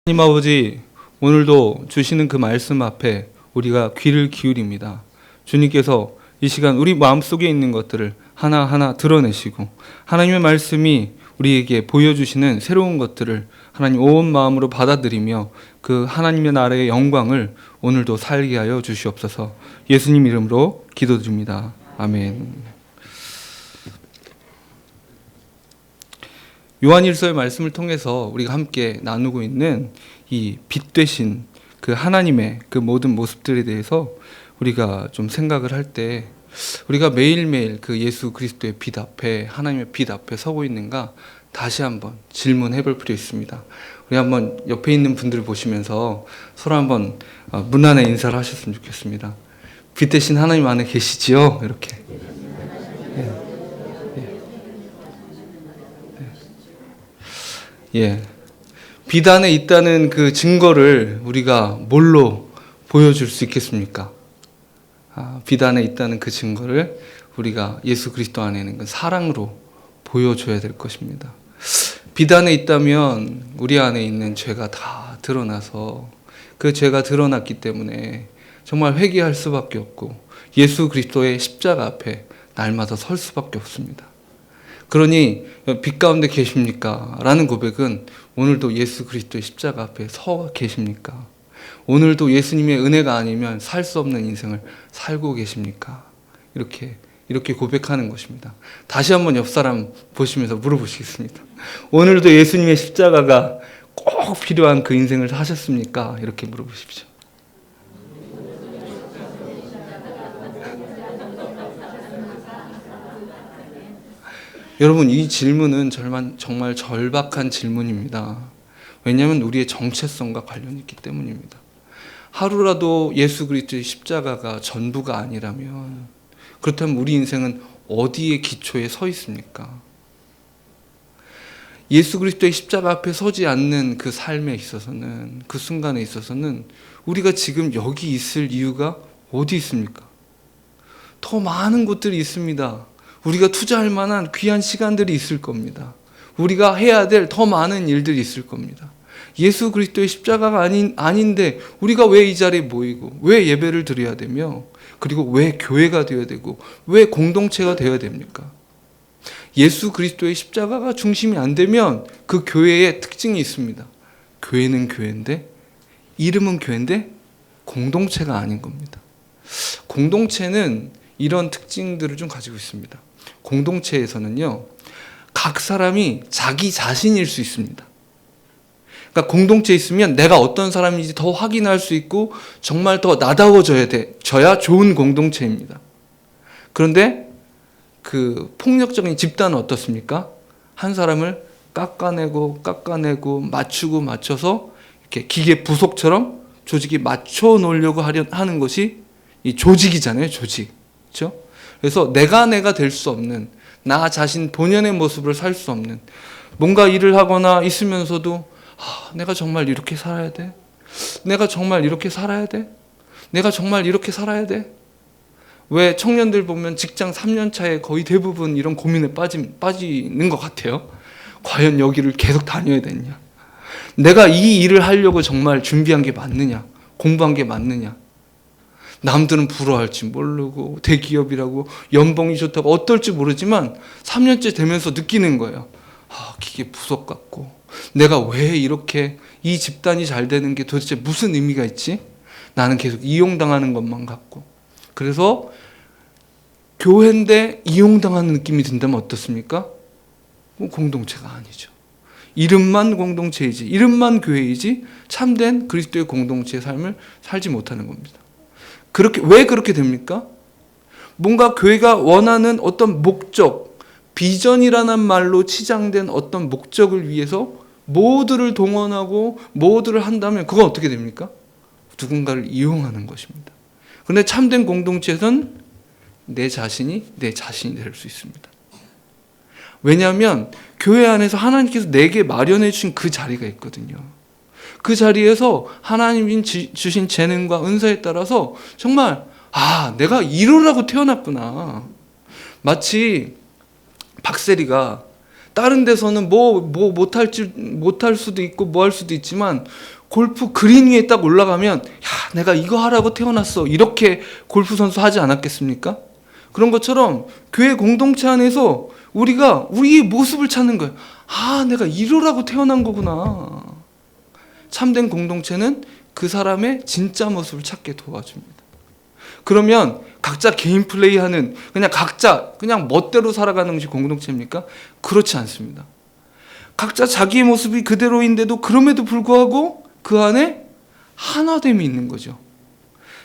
하나님 아버지, 오늘도 주시는 그 말씀 앞에 우리가 귀를 기울입니다. 주님께서 이 시간 우리 마음속에 있는 것들을 하나하나 드러내시고 하나님의 말씀이 우리에게 보여주시는 새로운 것들을 하나님 온 마음으로 받아들이며 그 하나님의 나라의 영광을 오늘도 살게 하여 주시옵소서. 예수님 이름으로 기도드립니다. 아멘. 요한일서의 말씀을 통해서 우리가 함께 나누고 있는 이 빛 되신 그 하나님의 그 모든 모습들에 대해서 우리가 좀 생각을 할 때 우리가 매일매일 그 예수 그리스도의 빛 앞에, 하나님의 빛 앞에 서고 있는가 다시 한번 질문해 볼 필요 있습니다. 우리 한번 옆에 있는 분들을 보시면서 서로 한번 문안의 인사를 하셨으면 좋겠습니다. 빛 되신 하나님 안에 계시지요? 이렇게. 예. 빛 안에 있다는 그 증거를 우리가 뭘로 보여줄 수 있겠습니까? 빛 안에 있다는 그 증거를 우리가 예수 그리스도 안에 있는 그 사랑으로 보여줘야 될 것입니다. 빛 안에 있다면 우리 안에 있는 죄가 다 드러나서 그 죄가 드러났기 때문에 정말 회개할 수밖에 없고 예수 그리스도의 십자가 앞에 날마다 설 수밖에 없습니다. 그러니 빛 가운데 계십니까? 라는 고백은 오늘도 예수 그리스도의 십자가 앞에 서 계십니까? 오늘도 예수님의 은혜가 아니면 살 수 없는 인생을 살고 계십니까? 이렇게 고백하는 것입니다. 다시 한번 옆 사람 보시면서 물어보시겠습니다. 오늘도 예수님의 십자가가 꼭 필요한 그 인생을 사셨습니까? 이렇게 물어보십시오. 여러분, 이 질문은 정말 절박한 질문입니다. 왜냐하면 우리의 정체성과 관련이 있기 때문입니다. 하루라도 예수 그리스도의 십자가가 전부가 아니라면 그렇다면 우리 인생은 어디에 기초에 서 있습니까? 예수 그리스도의 십자가 앞에 서지 않는 그 삶에 있어서는, 그 순간에 있어서는 우리가 지금 여기 있을 이유가 어디 있습니까? 더 많은 곳들이 있습니다. 우리가 투자할 만한 귀한 시간들이 있을 겁니다. 우리가 해야 될 더 많은 일들이 있을 겁니다. 예수 그리스도의 십자가가 아닌데 우리가 왜 이 자리에 모이고 왜 예배를 드려야 되며 그리고 왜 교회가 되어야 되고 왜 공동체가 되어야 됩니까? 예수 그리스도의 십자가가 중심이 안 되면 그 교회의 특징이 있습니다. 교회는 교회인데 이름은 교회인데 공동체가 아닌 겁니다. 공동체는 이런 특징들을 좀 가지고 있습니다. 공동체에서는요, 각 사람이 자기 자신일 수 있습니다. 그러니까 공동체에 있으면 내가 어떤 사람인지 더 확인할 수 있고 정말 더 나다워져야 좋은 공동체입니다. 그런데 그 폭력적인 집단은 어떻습니까? 한 사람을 깎아내고 맞춰서 이렇게 기계 부속처럼 조직이 맞춰 놓으려고 하는 것이 이 조직이잖아요, 조직. 그렇죠? 그래서 내가 될 수 없는, 나 자신 본연의 모습을 살 수 없는, 뭔가 일을 하거나 있으면서도 내가 정말 이렇게 살아야 돼? 내가 정말 이렇게 살아야 돼? 내가 정말 이렇게 살아야 돼? 왜 청년들 보면 직장 3년 차에 거의 대부분 이런 고민에 빠지는 것 같아요. 과연 여기를 계속 다녀야 되느냐? 내가 이 일을 하려고 정말 준비한 게 맞느냐? 공부한 게 맞느냐? 남들은 부러워할지 모르고 대기업이라고 연봉이 좋다고 어떨지 모르지만 3년째 되면서 느끼는 거예요. 기계 부속 같고 내가 왜 이렇게 이 집단이 잘 되는 게 도대체 무슨 의미가 있지? 나는 계속 이용당하는 것만 같고. 그래서 교회인데 이용당하는 느낌이 든다면 어떻습니까? 공동체가 아니죠. 이름만 공동체이지, 이름만 교회이지 참된 그리스도의 공동체의 삶을 살지 못하는 겁니다. 왜 그렇게 됩니까? 뭔가 교회가 원하는 어떤 목적, 비전이라는 말로 치장된 어떤 목적을 위해서 모두를 동원하고 모두를 한다면 그건 어떻게 됩니까? 누군가를 이용하는 것입니다. 그런데 참된 공동체에서는 내 자신이 될 수 있습니다. 왜냐하면 교회 안에서 하나님께서 내게 마련해 주신 그 자리가 있거든요. 그 자리에서 하나님이 주신 재능과 은사에 따라서 정말 내가 이러라고 태어났구나. 마치 박세리가 다른 데서는 못할 수도 있고 뭐 할 수도 있지만 골프 그린 위에 딱 올라가면 야, 내가 이거 하라고 태어났어. 이렇게 골프 선수 하지 않았겠습니까? 그런 것처럼 교회 공동체 안에서 우리가 우리의 모습을 찾는 거예요. 아, 내가 이러라고 태어난 거구나. 참된 공동체는 그 사람의 진짜 모습을 찾게 도와줍니다. 그러면 각자 개인 플레이하는 그냥 각자 그냥 멋대로 살아가는 것이 공동체입니까? 그렇지 않습니다. 각자 자기의 모습이 그대로인데도 그럼에도 불구하고 그 안에 하나됨이 있는 거죠.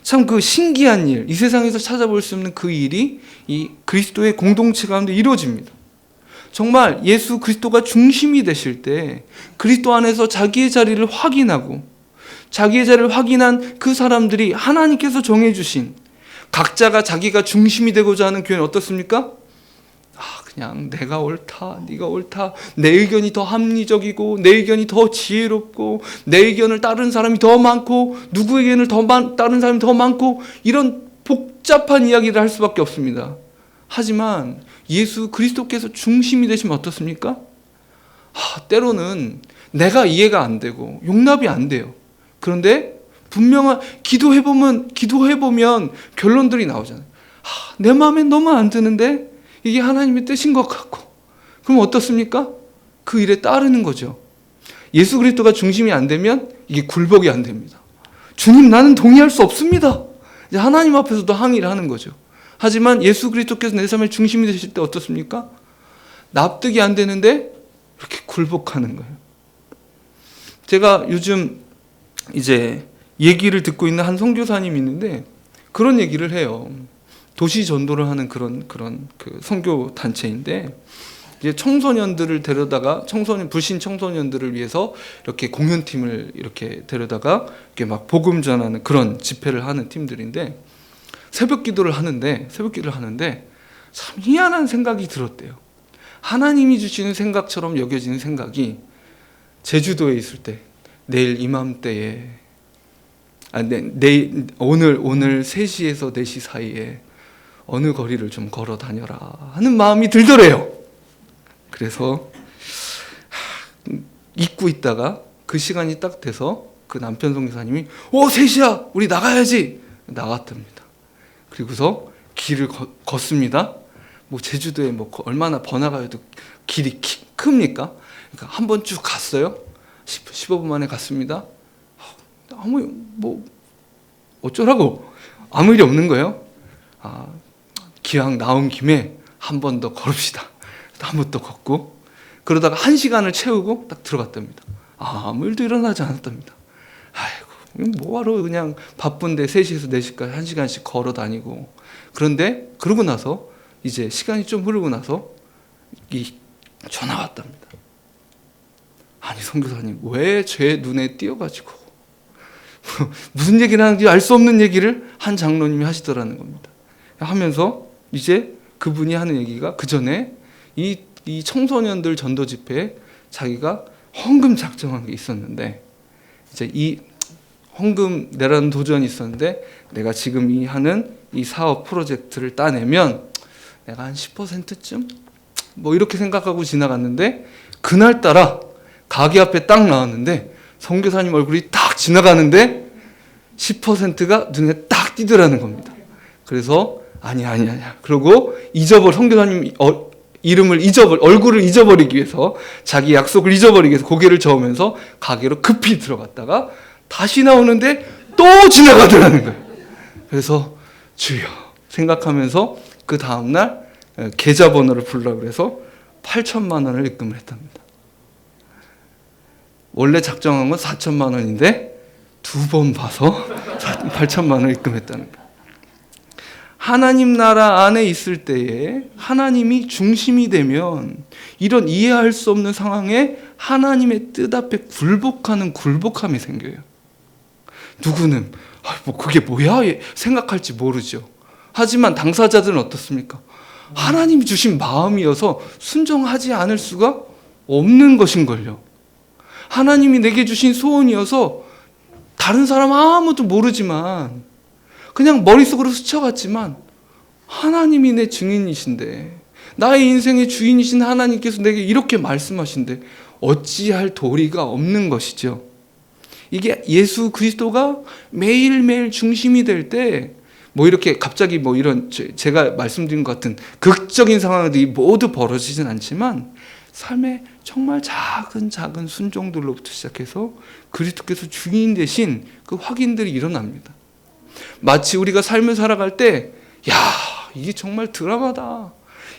참 그 신기한 일, 이 세상에서 찾아볼 수 없는 그 일이 이 그리스도의 공동체 가운데 이루어집니다. 정말 예수 그리스도가 중심이 되실 때 그리스도 안에서 자기의 자리를 확인하고 자기의 자리를 확인한 그 사람들이 하나님께서 정해주신 각자가 자기가 중심이 되고자 하는 교회는 어떻습니까? 그냥 내가 옳다, 네가 옳다, 내 의견이 더 합리적이고 내 의견이 더 지혜롭고 내 의견을 따르는 사람이 더 많고 누구의 의견을 따르는 사람이 더 많고 이런 복잡한 이야기를 할 수밖에 없습니다. 하지만 예수 그리스도께서 중심이 되시면 어떻습니까? 때로는 내가 이해가 안 되고 용납이 안 돼요. 그런데 분명한 기도해보면 결론들이 나오잖아요. 내 마음에 너무 안 드는데 이게 하나님의 뜻인 것 같고, 그럼 어떻습니까? 그 일에 따르는 거죠. 예수 그리스도가 중심이 안 되면 이게 굴복이 안 됩니다. 주님, 나는 동의할 수 없습니다. 이제 하나님 앞에서도 항의를 하는 거죠. 하지만 예수 그리스도께서 내 삶의 중심이 되실 때 어떻습니까? 납득이 안 되는데 이렇게 굴복하는 거예요. 제가 요즘 이제 얘기를 듣고 있는 한 선교사님이 있는데 그런 얘기를 해요. 도시 전도를 하는 그런 그 선교 단체인데 이제 청소년들을 데려다가 불신 청소년들을 위해서 이렇게 공연팀을 이렇게 데려다가 이렇게 막 복음 전하는 그런 집회를 하는 팀들인데 새벽 기도를 하는데 참 희한한 생각이 들었대요. 하나님이 주시는 생각처럼 여겨지는 생각이 제주도에 있을 때 내일 이맘때에 오늘 3시에서 4시 사이에 어느 거리를 좀 걸어 다녀라 하는 마음이 들더래요. 그래서 잊고 있다가 그 시간이 딱 돼서 그 남편 선교사님이 3시야 우리 나가야지 나갔답니다. 그리고서 길을 걷습니다. 제주도에 얼마나 번화가여도 길이 큽니까? 그러니까 한 번 쭉 갔어요. 15분 만에 갔습니다. 어쩌라고 아무 일이 없는 거예요. 기왕 나온 김에 한 번 더 걸읍시다. 한 번 더 걷고 그러다가 1시간을 채우고 딱 들어갔답니다. 아무 일도 일어나지 않았답니다. 아이고 뭐하러 그냥 바쁜데 3시에서 4시까지 1시간씩 걸어 다니고. 그런데 그러고 나서 이제 시간이 좀 흐르고 나서 이 전화 왔답니다. 아니 선교사님 왜 제 눈에 띄어가지고 무슨 얘기를 하는지 알 수 없는 얘기를 한 장로님이 하시더라는 겁니다. 하면서 이제 그분이 하는 얘기가 그 전에 이 청소년들 전도 집회에 자기가 헌금 작정한 게 있었는데 이제 이 헌금 내라는 도전이 있었는데 내가 지금 하는 이 사업 프로젝트를 따내면 내가 한 10%쯤 이렇게 생각하고 지나갔는데 그날따라 가게 앞에 딱 나왔는데 선교사님 얼굴이 딱 지나가는데 10%가 눈에 딱 띄더라는 겁니다. 그래서 아니야. 그러고 선교사님 얼굴을 잊어버리기 위해서 자기 약속을 잊어버리기 위해서 고개를 저으면서 가게로 급히 들어갔다가 다시 나오는데 또 지나가더라는 거예요. 그래서 주여 생각하면서 그 다음날 계좌번호를 부르라고 그래서 8천만 원을 입금을 했답니다. 원래 작정한 건 4천만 원인데 2번 봐서 8천만 원을 입금했다는 거예요. 하나님 나라 안에 있을 때에 하나님이 중심이 되면 이런 이해할 수 없는 상황에 하나님의 뜻 앞에 굴복함이 생겨요. 누구는 그게 뭐야 생각할지 모르죠. 하지만 당사자들은 어떻습니까? 하나님이 주신 마음이어서 순종하지 않을 수가 없는 것인걸요. 하나님이 내게 주신 소원이어서 다른 사람 아무도 모르지만 그냥 머릿속으로 스쳐갔지만 하나님이 내 증인이신데 나의 인생의 주인이신 하나님께서 내게 이렇게 말씀하신데 어찌할 도리가 없는 것이죠. 이게 예수 그리스도가 매일매일 중심이 될 때 뭐 이렇게 갑자기 뭐 이런 제가 말씀드린 것 같은 극적인 상황들이 모두 벌어지진 않지만 삶의 정말 작은 순종들로부터 시작해서 그리스도께서 주인 되신 그 확인들이 일어납니다. 마치 우리가 삶을 살아갈 때 야, 이게 정말 드라마다.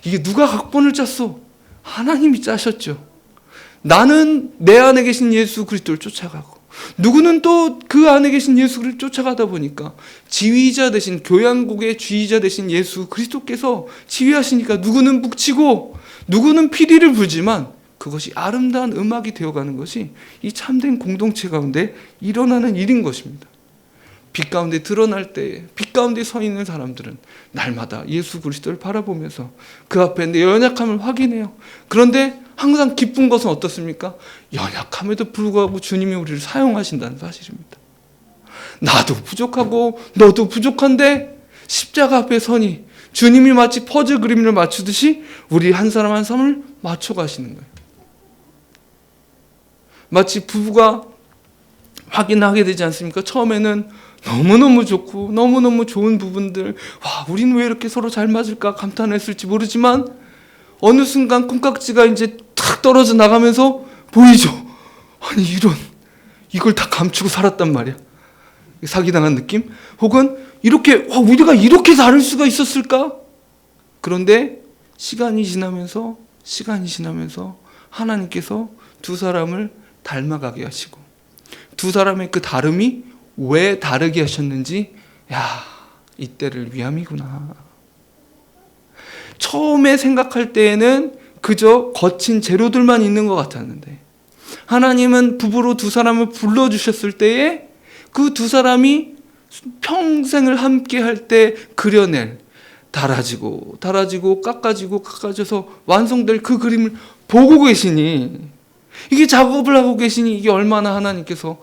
이게 누가 각본을 짰어? 하나님이 짜셨죠. 나는 내 안에 계신 예수 그리스도를 쫓아가고 누구는 또 그 안에 계신 예수 그리스도를 쫓아가다 보니까 지휘자 되신 교양국의 지휘자 되신 예수 그리스도께서 지휘하시니까 누구는 북치고 누구는 피리를 불지만 그것이 아름다운 음악이 되어가는 것이 이 참된 공동체 가운데 일어나는 일인 것입니다. 빛 가운데 드러날 때, 빛 가운데 서 있는 사람들은 날마다 예수 그리스도를 바라보면서 그 앞에 내 연약함을 확인해요. 그런데 항상 기쁜 것은 어떻습니까? 연약함에도 불구하고 주님이 우리를 사용하신다는 사실입니다. 나도 부족하고 너도 부족한데 십자가 앞에 서니 주님이 마치 퍼즐 그림을 맞추듯이 우리 한 사람 한 사람을 맞춰가시는 거예요. 마치 부부가 확인하게 되지 않습니까? 처음에는 너무너무 좋고 너무너무 좋은 부분들, 와, 우린 왜 이렇게 서로 잘 맞을까 감탄했을지 모르지만 어느 순간 콩깍지가 이제 탁 떨어져 나가면서 보이죠. 아니 이걸 다 감추고 살았단 말이야. 사기당한 느낌? 혹은 이렇게 우리가 이렇게 다를 수가 있었을까? 그런데 시간이 지나면서 하나님께서 두 사람을 닮아가게 하시고 두 사람의 그 다름이 왜 다르게 하셨는지, 야, 이때를 위함이구나. 처음에 생각할 때에는 그저 거친 재료들만 있는 것 같았는데 하나님은 부부로 두 사람을 불러주셨을 때에 그 두 사람이 평생을 함께 할 때 그려낼 달아지고 깎아져서 완성될 그 그림을 보고 계시니, 이게 작업을 하고 계시니 이게 얼마나 하나님께서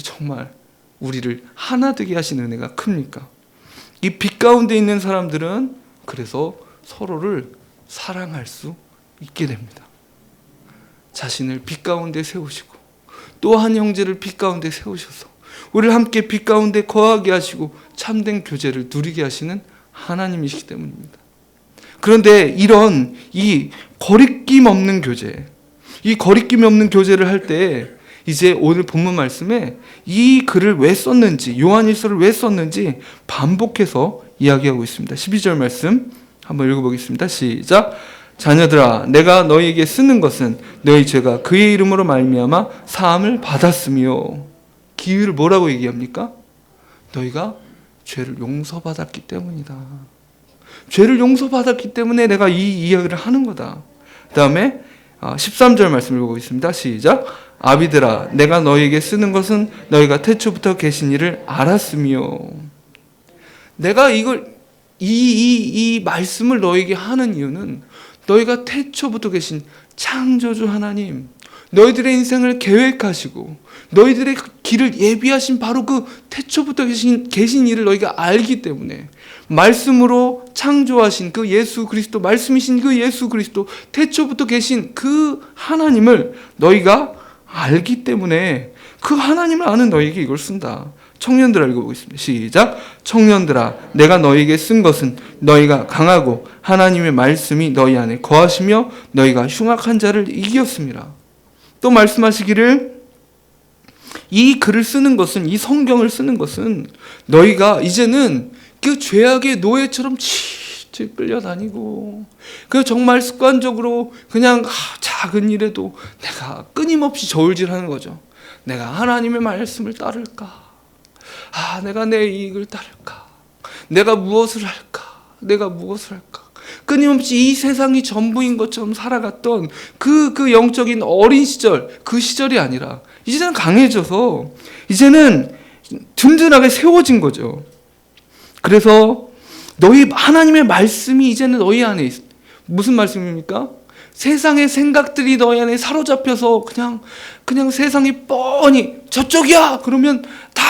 정말 우리를 하나 되게 하신 은혜가 큽니까? 이 빛 가운데 있는 사람들은 그래서 서로를 사랑할 수 있게 됩니다. 자신을 빛 가운데 세우시고 또 한 형제를 빛 가운데 세우셔서 우리를 함께 빛 가운데 거하게 하시고 참된 교제를 누리게 하시는 하나님이시기 때문입니다. 그런데 이런 이 거리낌 없는 교제, 이 거리낌 없는 교제를 할 때 이제 오늘 본문 말씀에 이 글을 왜 썼는지, 요한일서를 왜 썼는지 반복해서 이야기하고 있습니다. 12절 말씀 한번 읽어보겠습니다. 시작. 자녀들아, 내가 너희에게 쓰는 것은 너희 죄가 그의 이름으로 말미암아 사함을 받았으며. 기회를 뭐라고 얘기합니까? 너희가 죄를 용서받았기 때문이다. 죄를 용서받았기 때문에 내가 이 이야기를 하는 거다. 그 다음에 13절 말씀 읽어보겠습니다. 시작. 아비들아, 내가 너희에게 쓰는 것은 너희가 태초부터 계신 이를 알았으며. 내가 이 말씀을 너희에게 하는 이유는 너희가 태초부터 계신 창조주 하나님, 너희들의 인생을 계획하시고 너희들의 길을 예비하신 바로 그 태초부터 계신 이를 너희가 알기 때문에, 말씀으로 창조하신 그 예수 그리스도, 말씀이신 그 예수 그리스도, 태초부터 계신 그 하나님을 너희가 알기 때문에 그 하나님을 아는 너희에게 이걸 쓴다. 청년들아 읽어보겠습니다. 시작. 청년들아, 내가 너희에게 쓴 것은 너희가 강하고 하나님의 말씀이 너희 안에 거하시며 너희가 흉악한 자를 이겼습니다. 또 말씀하시기를, 이 글을 쓰는 것은, 이 성경을 쓰는 것은 너희가 이제는 그 죄악의 노예처럼 칙칙 끌려다니고 그 정말 습관적으로 그냥 작은 일에도 내가 끊임없이 저울질하는 거죠. 내가 하나님의 말씀을 따를까? 내가 내 이익을 따를까? 내가 무엇을 할까? 끊임없이 이 세상이 전부인 것처럼 살아갔던 그 영적인 어린 시절, 그 시절이 아니라 이제는 강해져서 이제는 든든하게 세워진 거죠. 그래서 너희 하나님의 말씀이 이제는 너희 안에 있어. 무슨 말씀입니까? 세상의 생각들이 너희 안에 사로잡혀서 그냥 세상이 뻔히 저쪽이야 그러면 다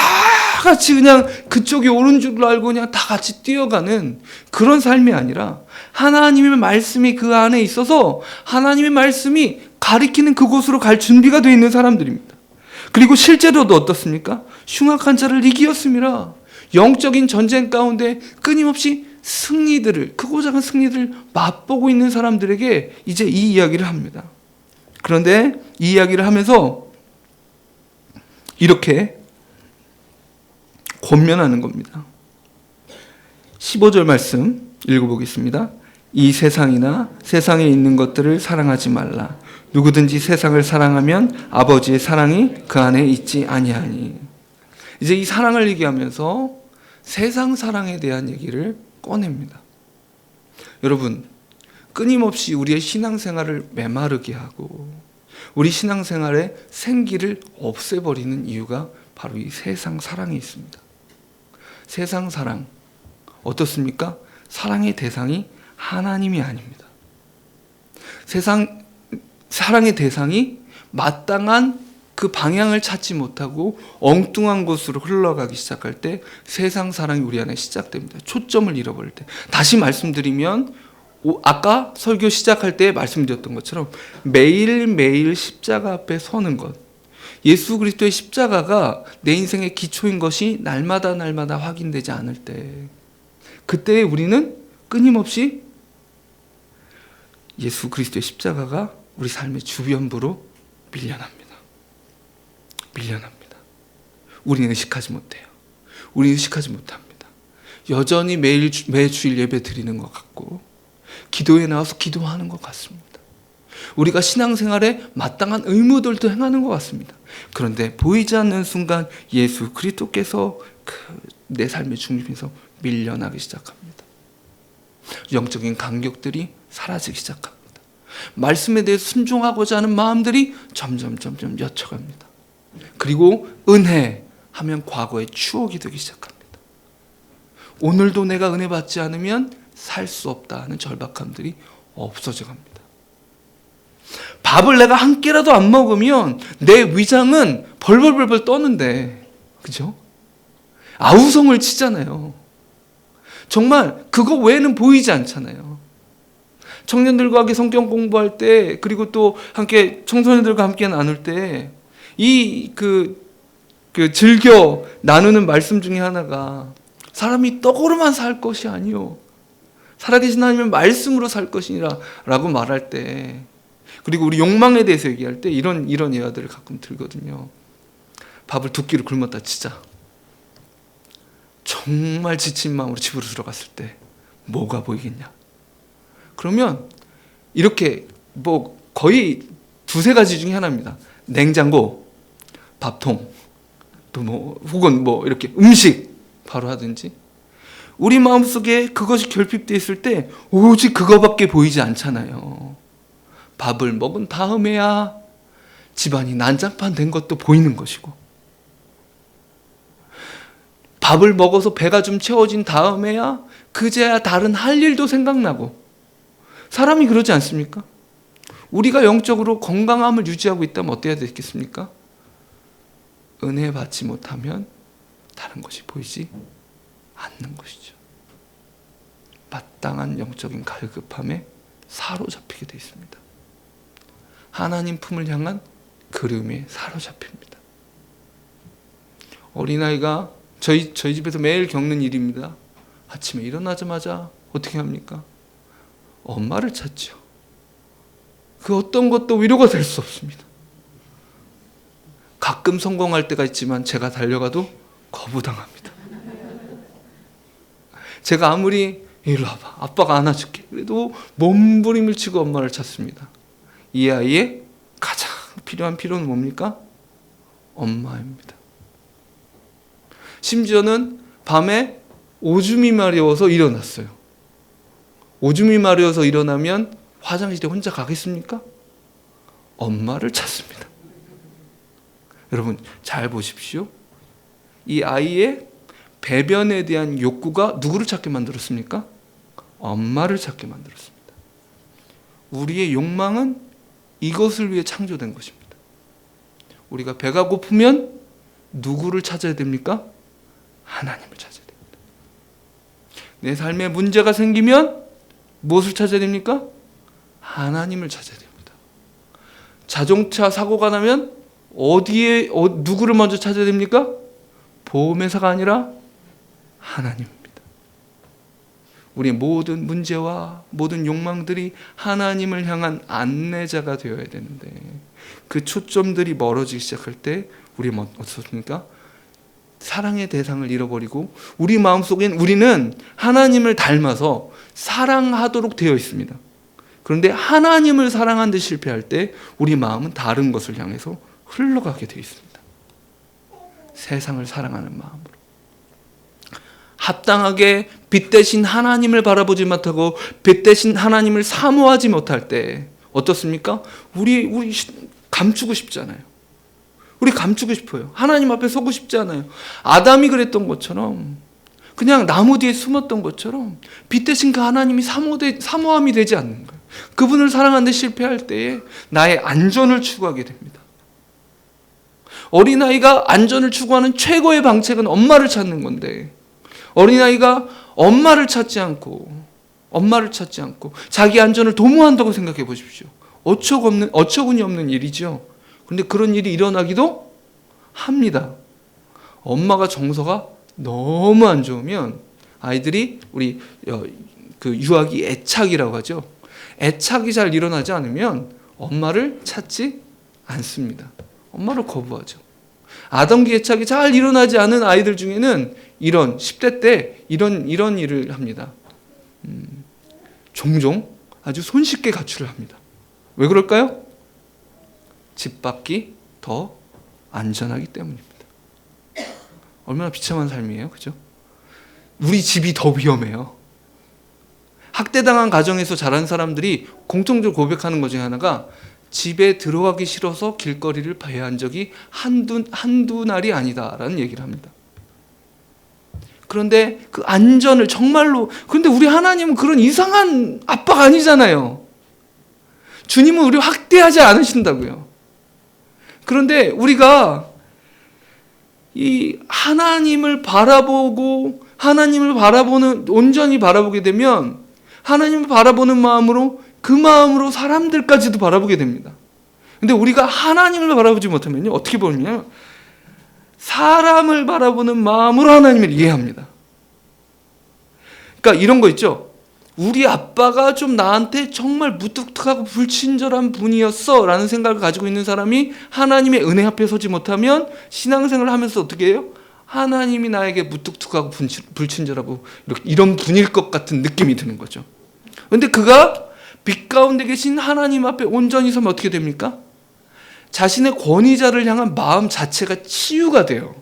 같이 그냥 그쪽이 옳은 줄 알고 그냥 다 같이 뛰어가는 그런 삶이 아니라 하나님의 말씀이 그 안에 있어서 하나님의 말씀이 가리키는 그곳으로 갈 준비가 되어 있는 사람들입니다. 그리고 실제로도 어떻습니까? 흉악한 자를 이기었음이라. 영적인 전쟁 가운데 끊임없이 승리들을, 크고 작은 승리들을 맛보고 있는 사람들에게 이제 이 이야기를 합니다. 그런데 이 이야기를 하면서 이렇게 권면하는 겁니다. 15절 말씀 읽어보겠습니다. 이 세상이나 세상에 있는 것들을 사랑하지 말라. 누구든지 세상을 사랑하면 아버지의 사랑이 그 안에 있지 아니하니. 이제 이 사랑을 얘기하면서 세상 사랑에 대한 얘기를 꺼냅니다. 여러분, 끊임없이 우리의 신앙생활을 메마르게 하고 우리 신앙생활의 생기를 없애버리는 이유가 바로 이 세상 사랑에 있습니다. 세상 사랑 어떻습니까? 사랑의 대상이 하나님이 아닙니다. 세상 사랑의 대상이 마땅한 그 방향을 찾지 못하고 엉뚱한 곳으로 흘러가기 시작할 때 세상 사랑이 우리 안에 시작됩니다. 초점을 잃어버릴 때. 다시 말씀드리면 아까 설교 시작할 때 말씀드렸던 것처럼 매일매일 십자가 앞에 서는 것, 예수 그리스도의 십자가가 내 인생의 기초인 것이 날마다 확인되지 않을 때, 그때 우리는 끊임없이 예수 그리스도의 십자가가 우리 삶의 주변부로 밀려납니다. 우리는 의식하지 못해요. 우리는 의식하지 못합니다. 여전히 매주일 예배 드리는 것 같고 기도에 나와서 기도하는 것 같습니다. 우리가 신앙생활에 마땅한 의무들도 행하는 것 같습니다. 그런데 보이지 않는 순간 예수 그리스도께서 내 삶의 중심에서 밀려나기 시작합니다. 영적인 간격들이 사라지기 시작합니다. 말씀에 대해 순종하고자 하는 마음들이 점점 옅어갑니다. 그리고 은혜 하면 과거의 추억이 되기 시작합니다. 오늘도 내가 은혜 받지 않으면 살 수 없다 하는 절박함들이 없어져 갑니다. 밥을 내가 한 끼라도 안 먹으면 내 위장은 벌벌 떠는데, 그죠? 아우성을 치잖아요. 정말 그거 외에는 보이지 않잖아요. 청년들과 함께 성경 공부할 때, 그리고 또 함께 청소년들과 함께 나눌 때, 즐겨 나누는 말씀 중에 하나가 사람이 떡으로만 살 것이 아니요 살아계신 하나님의 말씀으로 살 것이니라 라고 말할 때, 그리고 우리 욕망에 대해서 얘기할 때 이런 예화들을 가끔 들거든요. 밥을 두 끼를 굶었다 치자. 정말 지친 마음으로 집으로 들어갔을 때 뭐가 보이겠냐? 그러면 이렇게 거의 두세 가지 중에 하나입니다. 냉장고, 밥통, 또 혹은 이렇게 음식 바로 하든지, 우리 마음속에 그것이 결핍되어 있을 때 오직 그거밖에 보이지 않잖아요. 밥을 먹은 다음에야 집안이 난장판 된 것도 보이는 것이고, 밥을 먹어서 배가 좀 채워진 다음에야 그제야 다른 할 일도 생각나고, 사람이 그러지 않습니까? 우리가 영적으로 건강함을 유지하고 있다면 어때야 되겠습니까? 은혜 받지 못하면 다른 것이 보이지 않는 것이죠. 마땅한 영적인 갈급함에 사로잡히게 되어 있습니다. 하나님 품을 향한 그리움에 사로잡힙니다. 어린아이가 저희 집에서 매일 겪는 일입니다. 아침에 일어나자마자 어떻게 합니까? 엄마를 찾죠. 그 어떤 것도 위로가 될 수 없습니다. 가끔 성공할 때가 있지만 제가 달려가도 거부당합니다. 제가 아무리 이리 와봐, 아빠가 안아줄게, 그래도 몸부림을 치고 엄마를 찾습니다. 이 아이의 가장 필요한 필요는 뭡니까? 엄마입니다. 심지어는 밤에 오줌이 마려워서 일어났어요. 오줌이 마려워서 일어나면 화장실에 혼자 가겠습니까? 엄마를 찾습니다. 여러분 잘 보십시오. 이 아이의 배변에 대한 욕구가 누구를 찾게 만들었습니까? 엄마를 찾게 만들었습니다. 우리의 욕망은 이것을 위해 창조된 것입니다. 우리가 배가 고프면 누구를 찾아야 됩니까? 하나님을 찾아야 됩니다. 내 삶에 문제가 생기면 무엇을 찾아야 됩니까? 하나님을 찾아야 됩니다. 자동차 사고가 나면 누구를 먼저 찾아야 됩니까? 보험회사가 아니라 하나님입니다. 우리 모든 문제와 모든 욕망들이 하나님을 향한 안내자가 되어야 되는데 그 초점들이 멀어지기 시작할 때 우리 어떻습니까? 사랑의 대상을 잃어버리고 우리 마음속엔 우리는 하나님을 닮아서 사랑하도록 되어 있습니다. 그런데 하나님을 사랑하는 데 실패할 때 우리 마음은 다른 것을 향해서 흘러가게 되어 있습니다. 세상을 사랑하는 마음으로. 합당하게 빛 대신 하나님을 바라보지 못하고 빛 대신 하나님을 사모하지 못할 때 어떻습니까? 우리 감추고 싶잖아요. 우리 감추고 싶어요. 하나님 앞에 서고 싶지 않아요. 아담이 그랬던 것처럼 그냥 나무 뒤에 숨었던 것처럼 빛 대신 그 하나님이 사모함이 되지 않는 거예요. 그분을 사랑하는 데 실패할 때에 나의 안전을 추구하게 됩니다. 어린아이가 안전을 추구하는 최고의 방책은 엄마를 찾는 건데 어린아이가 엄마를 찾지 않고 자기 안전을 도모한다고 생각해 보십시오. 어처구니 없는 일이죠. 그런데 그런 일이 일어나기도 합니다. 엄마가 정서가 너무 안 좋으면 아이들이 우리 그 유아기 애착이라고 하죠. 애착이 잘 일어나지 않으면 엄마를 찾지 않습니다. 엄마를 거부하죠. 아동기 애착이 잘 일어나지 않은 아이들 중에는 이런 10대 때 이런 일을 합니다. 종종 아주 손쉽게 가출을 합니다. 왜 그럴까요? 집 밖이 더 안전하기 때문입니다. 얼마나 비참한 삶이에요, 그죠? 우리 집이 더 위험해요. 학대당한 가정에서 자란 사람들이 공통적으로 고백하는 것 중에 하나가 집에 들어가기 싫어서 길거리를 배회한 적이 한두 날이 아니다라는 얘기를 합니다. 그런데 그 안전을 정말로, 그런데 우리 하나님은 그런 이상한 아빠가 아니잖아요. 주님은 우리를 학대하지 않으신다고요. 그런데 우리가 이 하나님을 온전히 바라보게 되면 하나님을 바라보는 마음으로 그 마음으로 사람들까지도 바라보게 됩니다. 근데 우리가 하나님을 바라보지 못하면요, 어떻게 보냐면 사람을 바라보는 마음으로 하나님을 이해합니다. 그러니까 이런 거 있죠. 우리 아빠가 좀 나한테 정말 무뚝뚝하고 불친절한 분이었어 라는 생각을 가지고 있는 사람이 하나님의 은혜 앞에 서지 못하면 신앙생활을 하면서 어떻게 해요? 하나님이 나에게 무뚝뚝하고 불친절하고 이런 분일 것 같은 느낌이 드는 거죠. 그런데 그가 빛 가운데 계신 하나님 앞에 온전히 서면 어떻게 됩니까? 자신의 권위자를 향한 마음 자체가 치유가 돼요.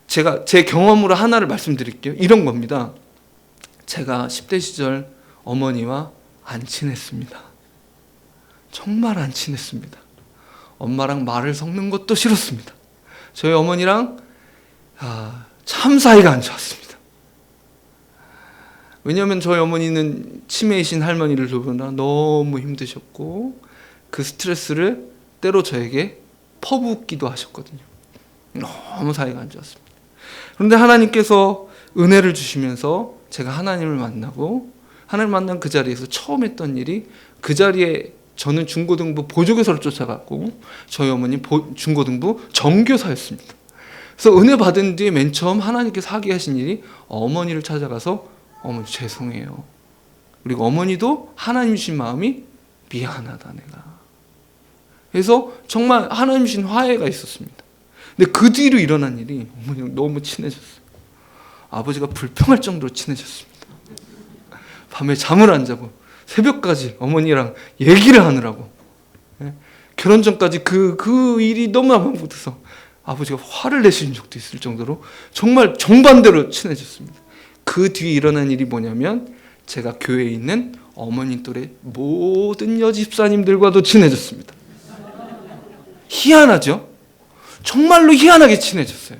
제가 제 경험으로 하나를 말씀드릴게요. 이런 겁니다. 제가 10대 시절 어머니와 안 친했습니다. 정말 안 친했습니다. 엄마랑 말을 섞는 것도 싫었습니다. 저희 어머니랑 참 사이가 안 좋았습니다. 왜냐하면 저희 어머니는 치매이신 할머니를 돌보느라 너무 힘드셨고 그 스트레스를 때로 저에게 퍼붓기도 하셨거든요. 너무 사이가 안 좋았습니다. 그런데 하나님께서 은혜를 주시면서 제가 하나님을 만나고 하나님을 만난 그 자리에서 처음 했던 일이, 그 자리에 저는 중고등부 보조교사를 쫓아갔고 저희 어머니 중고등부 정교사였습니다. 그래서 은혜 받은 뒤에 맨 처음 하나님께서 하게 하신 일이 어머니를 찾아가서 어머니 죄송해요. 그리고 어머니도 하나님 주신 마음이 미안하다 내가. 그래서 정말 하나님 주신 화해가 있었습니다. 근데 그 뒤로 일어난 일이 어머니랑 너무 친해졌어요. 아버지가 불평할 정도로 친해졌습니다. 밤에 잠을 안 자고 새벽까지 어머니랑 얘기를 하느라고, 결혼 전까지 그 일이 너무 마음에 붙어서 아버지가 화를 내신 적도 있을 정도로 정말 정반대로 친해졌습니다. 그 뒤에 일어난 일이 뭐냐면 제가 교회에 있는 어머니 또래 모든 여집사님들과도 친해졌습니다. 희한하죠? 정말로 희한하게 친해졌어요.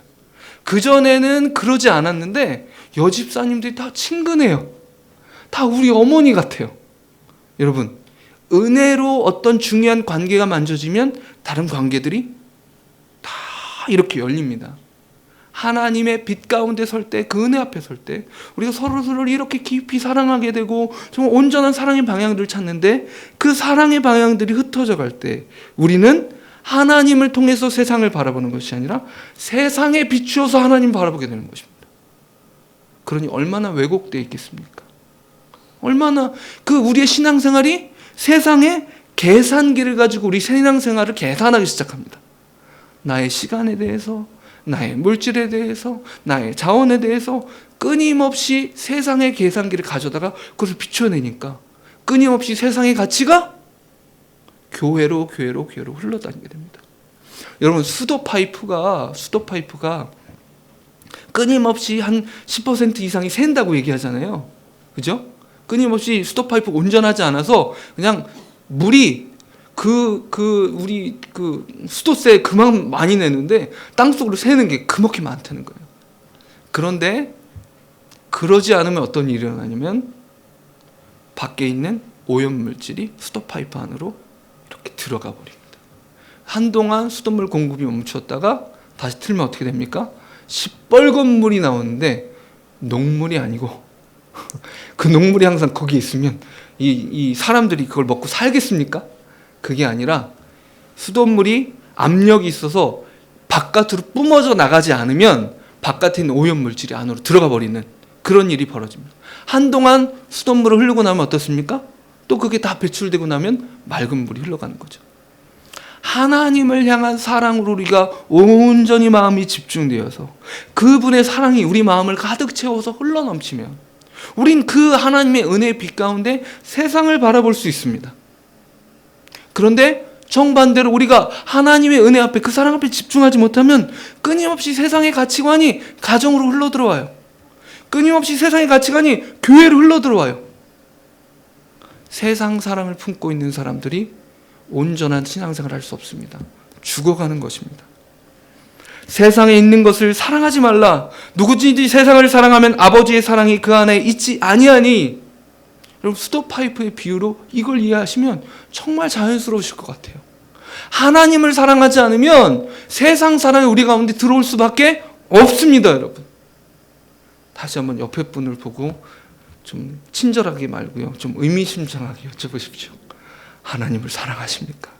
그전에는 그러지 않았는데 여집사님들이 다 친근해요. 다 우리 어머니 같아요. 여러분, 은혜로 어떤 중요한 관계가 만져지면 다른 관계들이 다 이렇게 열립니다. 하나님의 빛 가운데 설 때, 그 은혜 앞에 설 때 우리가 서로서로 이렇게 깊이 사랑하게 되고 정말 온전한 사랑의 방향들을 찾는데, 그 사랑의 방향들이 흩어져 갈 때 우리는 하나님을 통해서 세상을 바라보는 것이 아니라 세상에 비추어서 하나님 바라보게 되는 것입니다. 그러니 얼마나 왜곡되어 있겠습니까? 얼마나 우리의 신앙생활이 세상의 계산기를 가지고 우리 신앙생활을 계산하기 시작합니다. 나의 시간에 대해서, 나의 물질에 대해서, 나의 자원에 대해서 끊임없이 세상의 계산기를 가져다가 그것을 비춰내니까 끊임없이 세상의 가치가 교회로 흘러다니게 됩니다. 여러분, 수도 파이프가 끊임없이 한 10% 이상이 샌다고 얘기하잖아요. 그죠? 끊임없이 수도 파이프 온전하지 않아서 그냥 물이 우리 수도세 그만 많이 내는데 땅속으로 새는 게 그렇게 많다는 거예요. 그런데 그러지 않으면 어떤 일이 일어나냐면 밖에 있는 오염물질이 수도 파이프 안으로 이렇게 들어가 버립니다. 한동안 수돗물 공급이 멈췄다가 다시 틀면 어떻게 됩니까? 시뻘건 물이 나오는데 녹물이 아니고 그 녹물이 항상 거기 있으면 이 사람들이 그걸 먹고 살겠습니까? 그게 아니라 수돗물이 압력이 있어서 바깥으로 뿜어져 나가지 않으면 바깥에 있는 오염물질이 안으로 들어가 버리는 그런 일이 벌어집니다. 한동안 수돗물을 흐르고 나면 어떻습니까? 또 그게 다 배출되고 나면 맑은 물이 흘러가는 거죠. 하나님을 향한 사랑으로 우리가 온전히 마음이 집중되어서 그분의 사랑이 우리 마음을 가득 채워서 흘러넘치면 우린 그 하나님의 은혜의 빛 가운데 세상을 바라볼 수 있습니다. 그런데 정반대로 우리가 하나님의 은혜 앞에, 그 사랑 앞에 집중하지 못하면 끊임없이 세상의 가치관이 가정으로 흘러들어와요. 끊임없이 세상의 가치관이 교회로 흘러들어와요. 세상 사랑을 품고 있는 사람들이 온전한 신앙생활을 할 수 없습니다. 죽어가는 것입니다. 세상에 있는 것을 사랑하지 말라. 누구든지 세상을 사랑하면 아버지의 사랑이 그 안에 있지 아니하니. 여러분, 수도 파이프의 비유로 이걸 이해하시면 정말 자연스러우실 것 같아요. 하나님을 사랑하지 않으면 세상 사랑이 우리 가운데 들어올 수밖에 없습니다, 여러분. 다시 한번 옆에 분을 보고 좀 친절하게 말고요, 좀 의미심장하게 여쭤보십시오. 하나님을 사랑하십니까?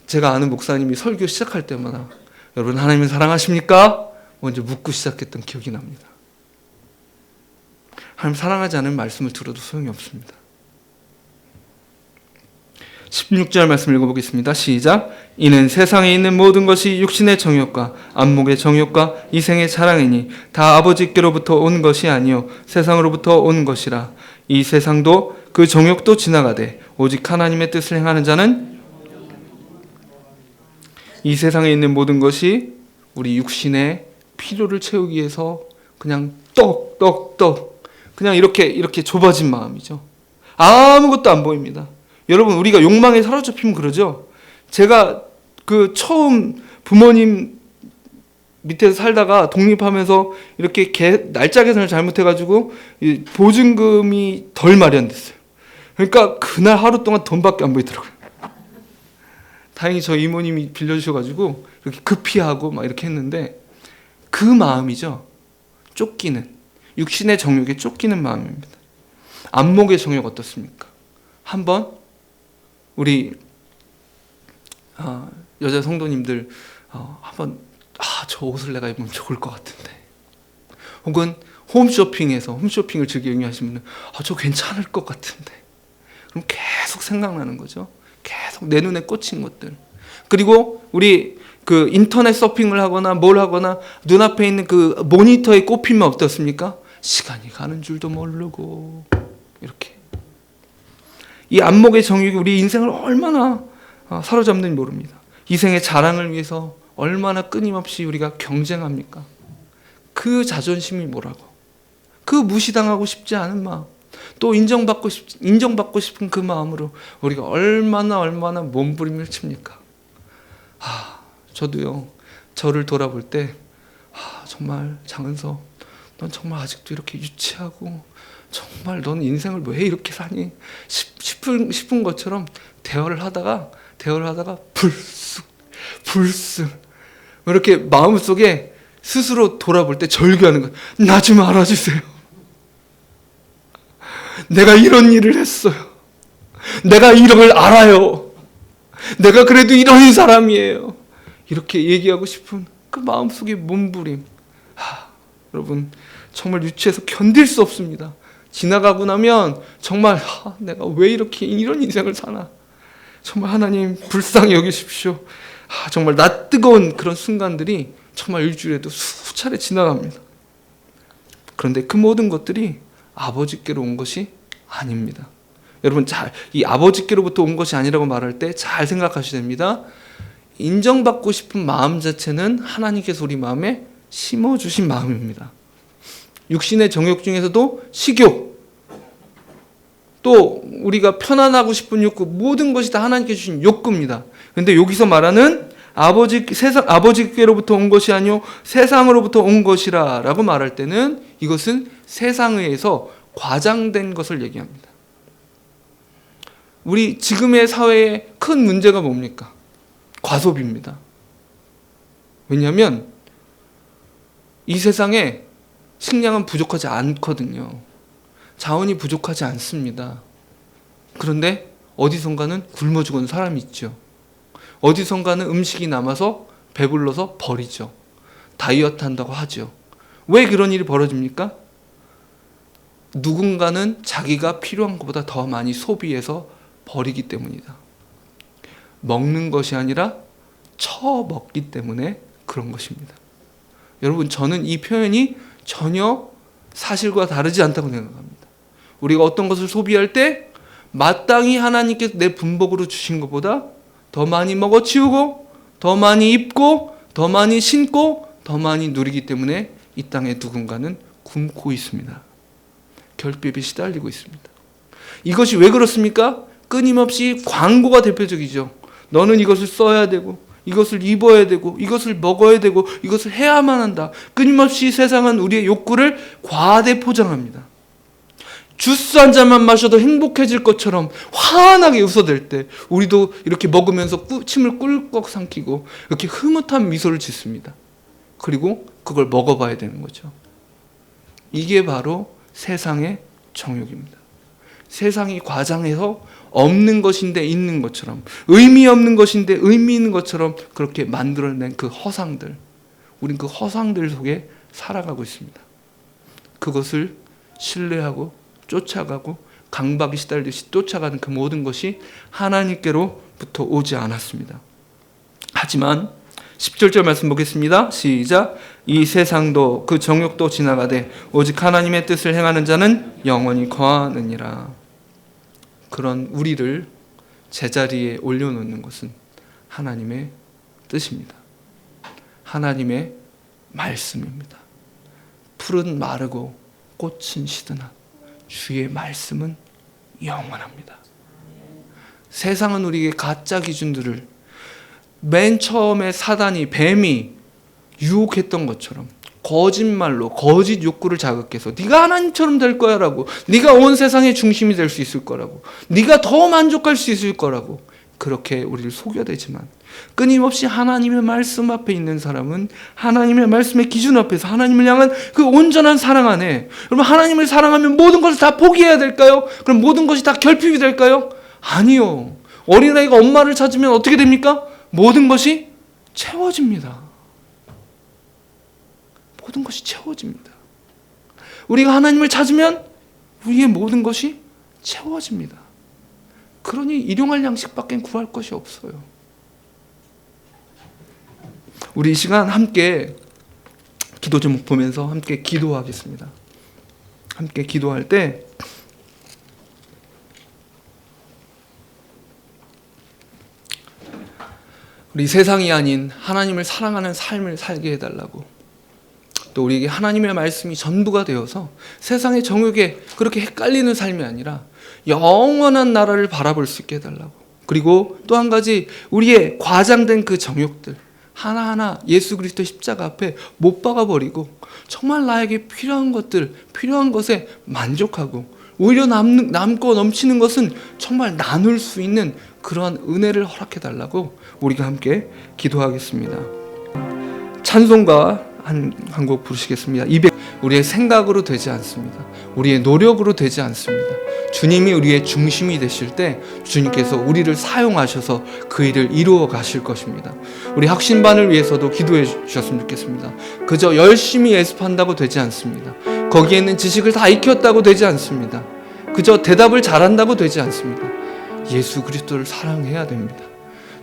제가 아는 목사님이 설교 시작할 때마다 여러분 하나님을 사랑하십니까? 먼저 묻고 시작했던 기억이 납니다. 하나님 사랑하지 않으면 말씀을 들어도 소용이 없습니다. 16절 말씀 읽어보겠습니다. 시작. 이는 세상에 있는 모든 것이 육신의 정욕과 안목의 정욕과 이생의 자랑이니 다 아버지께로부터 온 것이 아니요 세상으로부터 온 것이라. 이 세상도 그 정욕도 지나가되 오직 하나님의 뜻을 행하는 자는. 이 세상에 있는 모든 것이 우리 육신의 필요를 채우기 위해서 그냥 떡 그냥 이렇게 좁아진 마음이죠. 아무것도 안 보입니다. 여러분, 우리가 욕망에 사로잡히면 그러죠. 제가 처음 부모님 밑에서 살다가 독립하면서 이렇게 날짜 계산을 잘못해가지고 보증금이 덜 마련됐어요. 그러니까 그날 하루 동안 돈밖에 안 보이더라고요. 다행히 저희 이모님이 빌려주셔가지고 이렇게 급히하고 막 이렇게 했는데, 그 마음이죠. 쫓기는, 육신의 정욕에 쫓기는 마음입니다. 안목의 정욕 어떻습니까? 한번 우리 여자 성도님들 한번 저 옷을 내가 입으면 좋을 것 같은데, 혹은 홈쇼핑을 즐겨 이용하시는 분은 저 괜찮을 것 같은데, 그럼 계속 생각나는 거죠. 계속 내 눈에 꽂힌 것들. 그리고 우리 인터넷 서핑을 하거나 뭘 하거나 눈앞에 있는 그 모니터에 꼽히면 어떻습니까? 시간이 가는 줄도 모르고 이렇게. 이 안목의 정욕이 우리 인생을 얼마나 사로잡는지 모릅니다. 이생의 자랑을 위해서 얼마나 끊임없이 우리가 경쟁합니까? 그 자존심이 뭐라고? 그 무시당하고 싶지 않은 마음, 또 인정받고 싶은 그 마음으로 우리가 얼마나 몸부림을 칩니까? 저도요, 저를 돌아볼 때 정말 장은서, 넌 정말 아직도 이렇게 유치하고 정말 넌 인생을 왜 이렇게 사니? 싶은 것처럼 대화를 하다가 불쑥 이렇게 마음속에 스스로 돌아볼 때 절규하는 거예요. 나 좀 알아주세요. 내가 이런 일을 했어요. 내가 이런 걸 알아요. 내가 그래도 이런 사람이에요. 이렇게 얘기하고 싶은 그 마음속의 몸부림. 여러분 정말 유치해서 견딜 수 없습니다. 지나가고 나면 정말 내가 왜 이렇게 이런 인생을 사나. 정말 하나님 불쌍히 여기십시오. 정말 낯뜨거운 그런 순간들이 정말 일주일에도 수차례 지나갑니다. 그런데 그 모든 것들이 아버지께로 온 것이 아닙니다. 여러분 이 아버지께로부터 온 것이 아니라고 말할 때 잘 생각하셔야 됩니다. 인정받고 싶은 마음 자체는 하나님께서 우리 마음에 심어주신 마음입니다. 육신의 정욕 중에서도 식욕, 또 우리가 편안하고 싶은 욕구, 모든 것이 다 하나님께 주신 욕구입니다. 그런데 여기서 말하는 아버지께로부터 온 것이 아니요 세상으로부터 온 것이라 라고 말할 때는 이것은 세상에 의해서 과장된 것을 얘기합니다. 우리 지금의 사회의 큰 문제가 뭡니까? 과소비입니다. 왜냐하면 이 세상에 식량은 부족하지 않거든요. 자원이 부족하지 않습니다. 그런데 어디선가는 굶어 죽은 사람이 있죠. 어디선가는 음식이 남아서 배불러서 버리죠. 다이어트 한다고 하죠. 왜 그런 일이 벌어집니까? 누군가는 자기가 필요한 것보다 더 많이 소비해서 버리기 때문이다. 먹는 것이 아니라 처먹기 때문에 그런 것입니다. 여러분 저는 이 표현이 전혀 사실과 다르지 않다고 생각합니다. 우리가 어떤 것을 소비할 때 마땅히 하나님께서 내 분복으로 주신 것보다 더 많이 먹어치우고 더 많이 입고 더 많이 신고 더 많이 누리기 때문에 이 땅에 누군가는 굶고 있습니다. 결핍에 시달리고 있습니다. 이것이 왜 그렇습니까? 끊임없이 광고가 대표적이죠. 너는 이것을 써야 되고 이것을 입어야 되고 이것을 먹어야 되고 이것을 해야만 한다. 끊임없이 세상은 우리의 욕구를 과대 포장합니다. 주스 한 잔만 마셔도 행복해질 것처럼 환하게 웃어댈 때 우리도 이렇게 먹으면서 침을 꿀꺽 삼키고 이렇게 흐뭇한 미소를 짓습니다. 그리고 그걸 먹어봐야 되는 거죠. 이게 바로 세상의 정욕입니다. 세상이 과장해서 없는 것인데 있는 것처럼, 의미 없는 것인데 의미 있는 것처럼 그렇게 만들어낸 그 허상들, 우린 그 허상들 속에 살아가고 있습니다. 그것을 신뢰하고 쫓아가고 강박이 시달리듯이 쫓아가는 그 모든 것이 하나님께로부터 오지 않았습니다. 하지만 17절 말씀 보겠습니다. 시작. 이 세상도 그 정욕도 지나가되 오직 하나님의 뜻을 행하는 자는 영원히 거하느니라. 그런 우리를 제자리에 올려놓는 것은 하나님의 뜻입니다. 하나님의 말씀입니다. 풀은 마르고 꽃은 시드나 주의 말씀은 영원합니다. 세상은 우리에게 가짜 기준들을 맨 처음에 사단이 뱀이 유혹했던 것처럼 거짓말로 거짓 욕구를 자극해서 네가 하나님처럼 될 거야 라고, 네가 온 세상의 중심이 될 수 있을 거라고, 네가 더 만족할 수 있을 거라고 그렇게 우리를 속여대지만 끊임없이 하나님의 말씀 앞에 있는 사람은 하나님의 말씀의 기준 앞에서 하나님을 향한 그 온전한 사랑 안에, 여러분 하나님을 사랑하면 모든 것을 다 포기해야 될까요? 그럼 모든 것이 다 결핍이 될까요? 아니요. 어린아이가 엄마를 찾으면 어떻게 됩니까? 모든 것이 채워집니다. 모든 것이 채워집니다. 우리가 하나님을 찾으면 우리의 모든 것이 채워집니다. 그러니 일용할 양식밖에 구할 것이 없어요. 우리 이 시간 함께 기도 제목 보면서 함께 기도하겠습니다. 함께 기도할 때 우리 세상이 아닌 하나님을 사랑하는 삶을 살게 해달라고, 또 우리에게 하나님의 말씀이 전부가 되어서 세상의 정욕에 그렇게 헷갈리는 삶이 아니라 영원한 나라를 바라볼 수 있게 해달라고, 그리고 또 한 가지 우리의 과장된 그 정욕들, 하나하나 예수 그리스도의 십자가 앞에 못 박아버리고 정말 나에게 필요한 것들, 필요한 것에 만족하고 오히려 남고 넘치는 것은 정말 나눌 수 있는 그러한 은혜를 허락해 달라고 우리가 함께 기도하겠습니다. 찬송가 한 곡 부르시겠습니다. 우리의 생각으로 되지 않습니다. 우리의 노력으로 되지 않습니다. 주님이 우리의 중심이 되실 때 주님께서 우리를 사용하셔서 그 일을 이루어 가실 것입니다. 우리 학신반을 위해서도 기도해 주셨으면 좋겠습니다. 그저 열심히 예습한다고 되지 않습니다. 거기에 있는 지식을 다 익혔다고 되지 않습니다. 그저 대답을 잘한다고 되지 않습니다. 예수 그리스도를 사랑해야 됩니다.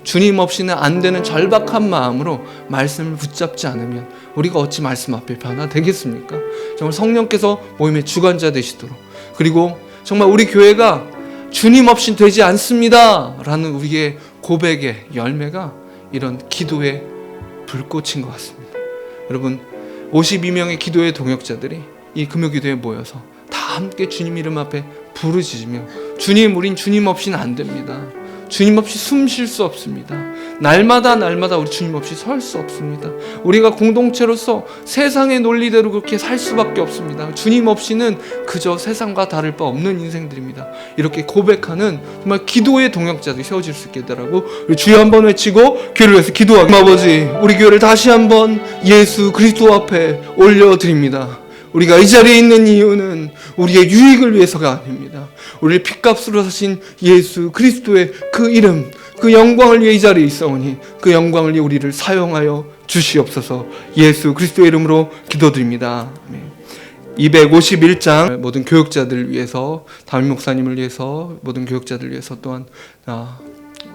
주님 없이는 안 되는 절박한 마음으로 말씀을 붙잡지 않으면 우리가 어찌 말씀 앞에 변화되겠습니까? 정말 성령께서 모임의 주관자 되시도록, 그리고 정말 우리 교회가 주님 없이 되지 않습니다 라는 우리의 고백의 열매가 이런 기도의 불꽃인 것 같습니다. 여러분, 52명의 기도의 동역자들이 이 금요기도에 모여서 다 함께 주님 이름 앞에 부르짖으며, 주님, 우린 주님 없이는 안 됩니다. 주님 없이 숨 쉴 수 없습니다. 날마다 우리 주님 없이 설 수 없습니다. 우리가 공동체로서 세상의 논리대로 그렇게 살 수밖에 없습니다. 주님 없이는 그저 세상과 다를 바 없는 인생들입니다. 이렇게 고백하는 정말 기도의 동역자들이 세워질 수 있게 되라고 우리 주여 한번 외치고 교회를 위해서 기도하겠습니다. 아버지, 우리 교회를 다시 한번 예수 그리스도 앞에 올려드립니다. 우리가 이 자리에 있는 이유는 우리의 유익을 위해서가 아닙니다. 우리를 핏값으로 사신 예수 그리스도의 그 이름, 그 영광을 위해 이 자리에 있사오니 그 영광을 위해 우리를 사용하여 주시옵소서. 예수 그리스도의 이름으로 기도드립니다. 아멘. 251장 모든 교역자들을 위해서, 담임 목사님을 위해서, 모든 교역자들을 위해서, 또한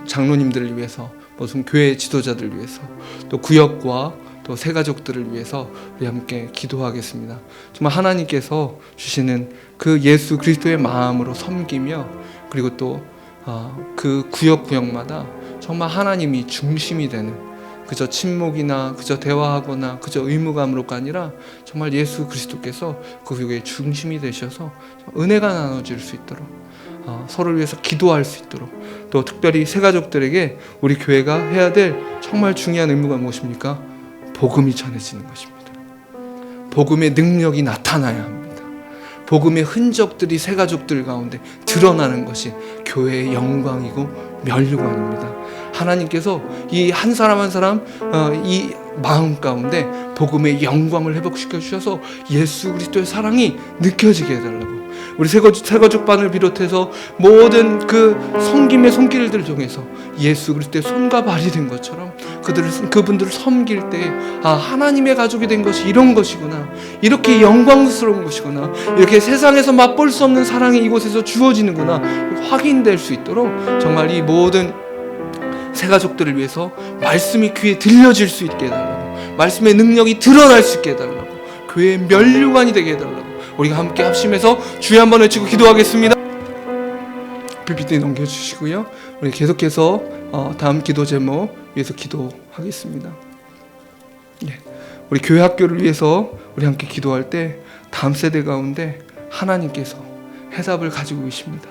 장로님들을 위해서, 모든 교회 지도자들을 위해서, 또 구역과 또 새가족들을 위해서 우리 함께 기도하겠습니다. 정말 하나님께서 주시는 그 예수 그리스도의 마음으로 섬기며, 그리고 또 그 구역마다 정말 하나님이 중심이 되는, 그저 침묵이나 그저 대화하거나 그저 의무감으로가 아니라 정말 예수 그리스도께서 그 교회의 중심이 되셔서 은혜가 나눠질 수 있도록, 서로를 위해서 기도할 수 있도록, 또 특별히 새가족들에게 우리 교회가 해야 될 정말 중요한 의무가 무엇입니까? 복음이 전해지는 것입니다. 복음의 능력이 나타나야 합니다. 복음의 흔적들이 새가족들 가운데 드러나는 것이 교회의 영광이고 면류관입니다. 하나님께서 이 한 사람 한 사람 이 마음 가운데 복음의 영광을 회복시켜 주셔서 예수 그리스도의 사랑이 느껴지게 해달라고, 우리 새가족반을 비롯해서 모든 그 섬김의 손길들 중에서 예수 그리스도의 손과 발이 된 것처럼 그분들을 섬길 때 하나님의 가족이 된 것이 이런 것이구나, 이렇게 영광스러운 것이구나, 이렇게 세상에서 맛볼 수 없는 사랑이 이곳에서 주어지는구나 확인될 수 있도록 정말 이 모든 새가족들을 위해서 말씀이 귀에 들려질 수 있게 해달라고, 말씀의 능력이 드러날 수 있게 해달라고, 교회의 면류관이 되게 해달라고 우리가 함께 합심해서 주여 한번 외치고 기도하겠습니다. PPT 넘겨주시고요. 우리 계속해서 다음 기도 제목 위해서 기도하겠습니다. 우리 교회 학교를 위해서 우리 함께 기도할 때 다음 세대 가운데 하나님께서 해답을 가지고 계십니다.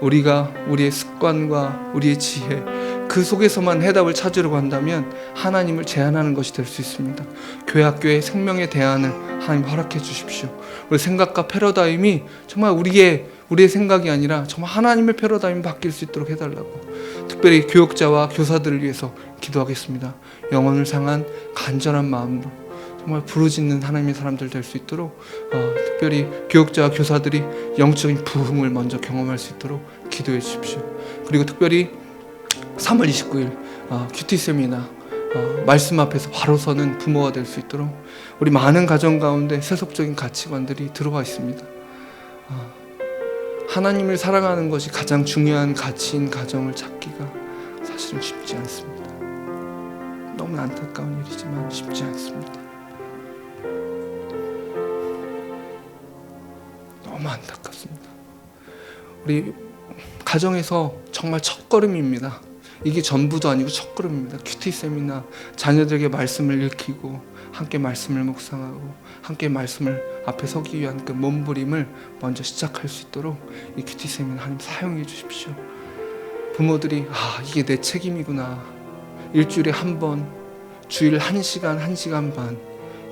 우리가 우리의 습관과 우리의 지혜 그 속에서만 해답을 찾으려고 한다면 하나님을 제한하는 것이 될 수 있습니다. 교회 학교의 생명의 대안을 하나님 허락해 주십시오. 우리 생각과 패러다임이 정말 우리의 생각이 아니라 정말 하나님의 패러다임이 바뀔 수 있도록 해달라고, 특별히 교역자와 교사들을 위해서 기도하겠습니다. 영혼을 향한 간절한 마음으로 정말 부르짖는 하나님의 사람들 될 수 있도록, 특별히 교역자와 교사들이 영적인 부흥을 먼저 경험할 수 있도록 기도해 주십시오. 그리고 특별히 3월 29일 큐티 세미나 말씀 앞에서 바로 서는 부모가 될 수 있도록 우리 많은 가정 가운데 세속적인 가치관들이 들어와 있습니다. 하나님을 사랑하는 것이 가장 중요한 가치인 가정을 찾기가 사실은 쉽지 않습니다. 너무 안타까운 일이지만 쉽지 않습니다. 너무 안타깝습니다. 우리 가정에서 정말 첫걸음입니다. 이게 전부도 아니고 첫걸음입니다. 큐티 세미나, 자녀들에게 말씀을 읽히고 함께 말씀을 묵상하고 함께 말씀을 앞에 서기 위한 그 몸부림을 먼저 시작할 수 있도록 이 큐티 세미나 하나님 사용해 주십시오. 부모들이 이게 내 책임이구나, 일주일에 한 번 주일 1시간, 1시간 반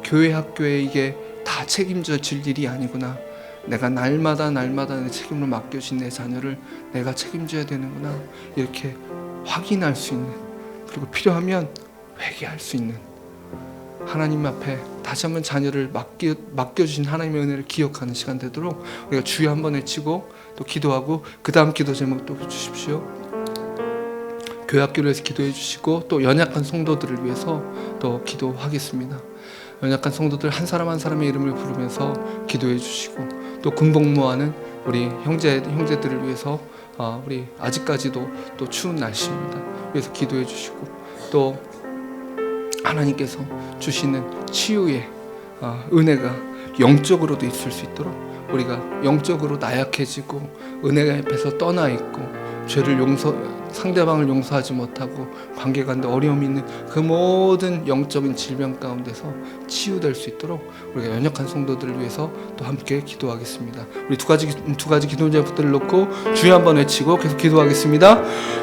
교회 학교에 이게 다 책임져질 일이 아니구나. 내가 날마다 내 책임을 맡겨진 내 자녀를 내가 책임져야 되는구나. 이렇게 확인할 수 있는, 그리고 필요하면 회개할 수 있는, 하나님 앞에 다시 한번 자녀를 맡겨주신 하나님의 은혜를 기억하는 시간 되도록 우리가 주여 한번 외치고 또 기도하고, 그 다음 기도 제목 또 주십시오. 교회 학교를 위해서 기도해 주시고, 또 연약한 성도들을 위해서 또 기도하겠습니다. 연약한 성도들 한 사람 한 사람의 이름을 부르면서 기도해 주시고, 또 군복무하는 우리 형제들을 위해서 우리 아직까지도 또 추운 날씨입니다. 위해서 기도해 주시고, 또 하나님께서 주시는 치유의 은혜가 영적으로도 있을 수 있도록, 우리가 영적으로 나약해지고 은혜 앞에서 떠나 있고 상대방을 용서하지 못하고 관계관계 어려움이 있는 그 모든 영적인 질병 가운데서 치유될 수 있도록 우리가 연약한 성도들을 위해서 또 함께 기도하겠습니다. 우리 두 가지 기도 제목들을 놓고 주여 한번 외치고 계속 기도하겠습니다.